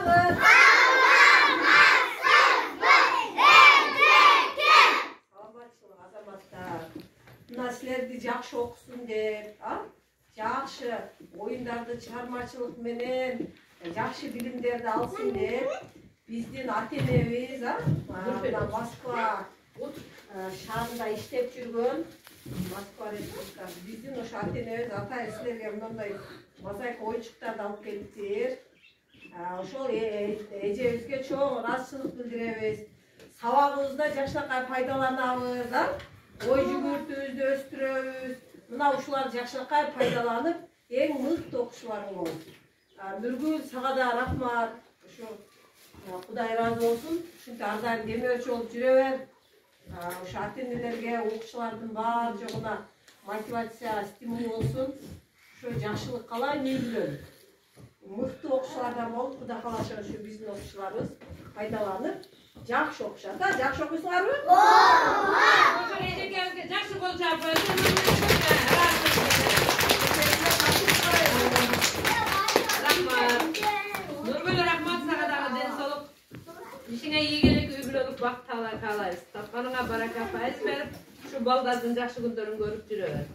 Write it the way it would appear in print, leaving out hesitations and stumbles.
kalın. Salamatçılık azamatlar. Mına sizlerdi жақсы okusun dep, жақсы oyundardı çıkarmacılık menen, жақсы bilimlerdi alsın dep, bizdin ата-энебиз, Moskva şahrında işlep жүргөн, Moskva Respublikası. Bizdin oşo ата-энебиz ата sizlerge мындай мозаика oyuncuktарды алып келиптир. Ошол эжебизге чоң ыраазычылык билдиребиз. Сабагыбызда жакшылыкка пайдаланабыз, ой жүгүртүбүздү өстүрөбүз. Мына ушулар жакшылыкка пайдаланып, эң мыкты окуучулар болобуз. Нургүл, сага да рахмат. Ошо Кудай ыраазы болсун. Ушинтип ар дайым демөөрчү болуп жүрө бер. Ошо ата-энелерге, окуучулардын баары жогуна мотивация, стимул болсун. Ошо жакшылык каалайм, үй бүлө. Мыкты окуучулардан болуп, Кудай кааласа ошо биздин окуучуларыбыз пайдаланып, жакшы окушат. Жакшы окуйсуңарбы? Ошо эжекебизге жакшы болчу апа. Рахмат. Нургүл, рахмат сага дагы ден соолук. Ишиңе ийгилик, үй бүлөлүк бакыт каалайбыз. Тапканыңа барака, пайыз берип, ушу балдардын жакшы күндөрүн көрүп жүрө бер.